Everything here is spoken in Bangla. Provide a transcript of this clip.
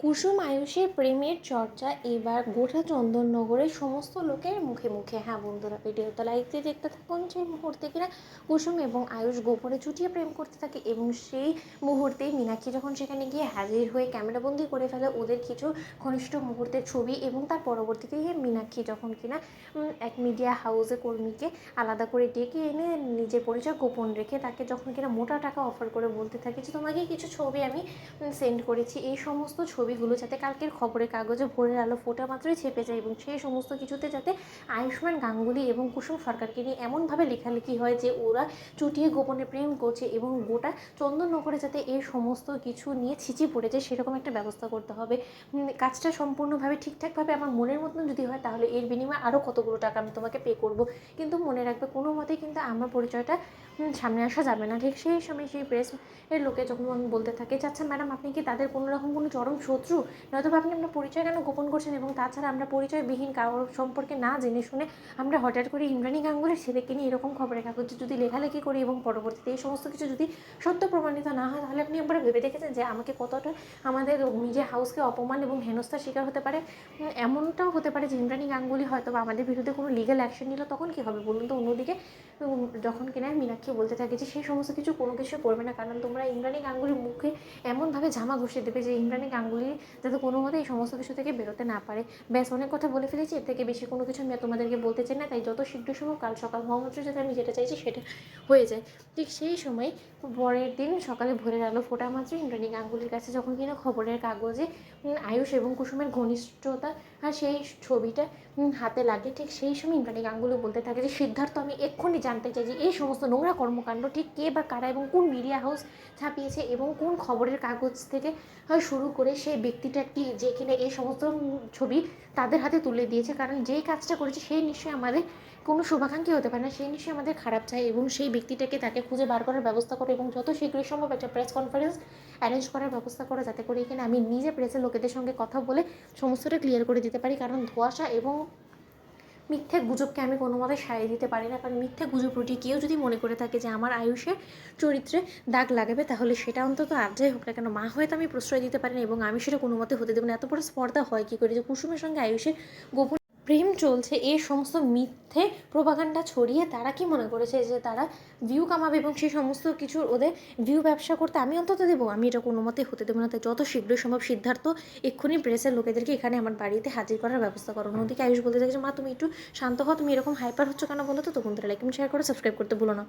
কুসুম আয়ুষের প্রেমের চর্চা এবার গোটা চন্দননগরের সমস্ত লোকের মুখে মুখে। হ্যাঁ বন্ধুরা, ভিডিওটা লাইক দিয়ে দেখতে থাকুন। সেই মুহূর্তে কিনা কুসুম এবং আয়ুষ গোপনে চুটিয়ে প্রেম করতে থাকে এবং সেই মুহূর্তেই মীনাক্ষী যখন সেখানে গিয়ে হাজির হয়ে ক্যামেরাবন্দি করে ফেলে ওদের কিছু ঘনিষ্ঠ মুহূর্তের ছবি। এবং তার পরবর্তীতে মীনাক্ষী যখন কিনা এক মিডিয়া হাউসে কর্মীকে আলাদা করে ডেকে এনে নিজের পরিচয় গোপন রেখে তাকে যখন কিনা মোটা টাকা অফার করে বলতে থাকে যে তোমাকে কিছু ছবি আমি সেন্ড করেছি, এই সমস্ত ছবিগুলো যাতে কালকের খবরের কাগজে ভোরের আলো ফোটা মাত্রই ছেপে যায় এবং সেই সমস্ত কিছুতে যাতে আয়ুষ্মান গাঙ্গুলি এবং কুসুম সরকারকে নিয়ে এমনভাবে লেখালেখি হয় যে ওরা চুটিয়ে গোপনে প্রেম করছে এবং গোটা চন্দননগরে যাতে এই সমস্ত কিছু নিয়ে ছিচি পড়ে যায় সেরকম একটা ব্যবস্থা করতে হবে। কাজটা সম্পূর্ণভাবে ঠিকঠাকভাবে আমার মনের মতন যদি হয় তাহলে এর বিনিময়ে আরও কতগুলো টাকা আমি তোমাকে পে করব, কিন্তু মনে রাখবে কোনো মতেই কিন্তু আমার পরিচয়টা সামনে আসা যাবে না। ঠিক সেই সময় সেই প্রেস এর লোকে যখন বলতে থাকে যে আচ্ছা ম্যাডাম, আপনি কি তাদের কোনো রকম কোনো চরম শত্রু, নয়তো আপনি আপনার পরিচয় কেন গোপন করছেন? এবং তাছাড়া আমরা পরিচয়বিহীন কারোর সম্পর্কে না জেনে শুনে আমরা হঠাৎ করে ইন্দ্রাণী গাঙ্গুলির ছেলেকে নিয়ে এরকম খবরের কাগজে যদি লেখালেখি করি এবং পরবর্তীতে এই সমস্ত কিছু যদি সত্য প্রমাণিত না হয় তাহলে আপনি একবার ভেবে দেখেছেন যে আমাকে কতটা আমাদের নিজের হাউসকে অপমান এবং হেনস্থার শিকার হতে পারে? এমনটাও হতে পারে যে ইন্দ্রাণী গাঙ্গুলি হয়তো বা আমাদের বিরুদ্ধে কোনো লিগ্যাল অ্যাকশন নিল, তখন কী হবে বলুন তো? অন্যদিকে যখন কিনা মীনাক্ষী বলতে থাকে যে সেই সমস্ত কিছু কোনো কিছু করবে না, কারণ তোমরা ইন্দ্রাণী গাঙ্গুলির মুখে এমনভাবে জামা ঘষে দেবে যে ইন্দ্রাণী গাঙ্গুলি যাতে কোনো মতে এই সমস্ত কিছু থেকে বেরোতে না পারে। ব্যাস, অনেক কথা বলে ফেলেছি, এর থেকে বেশি কোনো কিছু আমি তোমাদেরকে বলতে চাই না। তাই যত শীঘ্র সম্ভব কাল সকাল হওয়ামাত্র যাতে আমি যেটা চাইছি সেটা হয়ে যায়। ঠিক সেই সময় পরের দিন সকালে ভোরের আলো ফোটা মাত্র ইন্দ্রাণী গাঙ্গুলির কাছে যখন কিনা খবরের কাগজে আয়ুষ এবং কুসুমের ঘনিষ্ঠতা আর সেই ছবিটা হাতে লাগে, ঠিক সেই সময় ইন্দ্রাণী গাঙ্গুলি বলতে থাকে যে সিদ্ধার্থ, আমি এক্ষুনি জানতে চাই যে এই সমস্ত নোংরা কর্মকাণ্ড ঠিক কে বা কারা এবং কোন মিডিয়া হাউস ছাপিয়েছে এবং কোন খবরের কাগজ থেকে শুরু করে সেই ব্যক্তিটা কি যে কিনা এই সমস্ত ছবি তাদের হাতে তুলে দিয়েছে। কারণ যেই কাজটা করেছে সেই নিশ্চয়ই আমাদের কোনো শুভাকাঙ্ক্ষী হতে পারে না, সেই নিশ্চয়ই আমাদের খারাপ চায়। এবং সেই ব্যক্তিটাকে তাকে খুঁজে বার করার ব্যবস্থা করে এবং যত শীঘ্রই সম্ভব একটা প্রেস কনফারেন্স অ্যারেঞ্জ করার ব্যবস্থা করে, যাতে করে এখানে আমি নিজে প্রেসের লোকেদের সঙ্গে কথা বলে সমস্তটা ক্লিয়ার করে দিতে পারি। কারণ ধোঁয়াশা এবং মিথ্যে গুজবকে আমি কোনো মতে সারিয়ে দিতে পারি না। কারণ মিথ্যে গুজব রটিয়ে কেউ যদি মনে করে থাকে যে আমার আয়ুষের চরিত্রে দাগ লাগাবে, তাহলে সেটা অন্তত আর যাই হোক না কেন মা হয়তো আমি প্রশ্রয় দিতে পারি না এবং আমি সেটা কোনো মতে হতে দেবো না। এত বড় স্পর্ধা হয় কী করে যে কুসুমের সঙ্গে আয়ুষের গোপন প্রেম চলছে, এই সমস্ত মিথ্যে প্রোপাগান্ডা ছড়িয়ে তারা কি মনে করেছে যে তারা ভিউ কামাবে এবং সেই সমস্ত কিছুর ওদের ভিউ ব্যবসা করতে আমি অন্তত দেবো? আমি এটা কোনো মতে হতে দেবো না। তাই যত শীঘ্রই সম্ভব সিদ্ধার্থ এক্ষুনি প্রেসের লোকেদেরকে এখানে আমার বাড়িতে হাজির করার ব্যবস্থা করো। অন্যদিকে আয়ুষ বলতে থাকে যে মা তুমি একটু শান্ত হও, তুমি এরকম হাইপার হচ্ছ কেন বলো তো? তখন তারা লাইক শেয়ার করে সাবস্ক্রাইব করতে ভুলো না।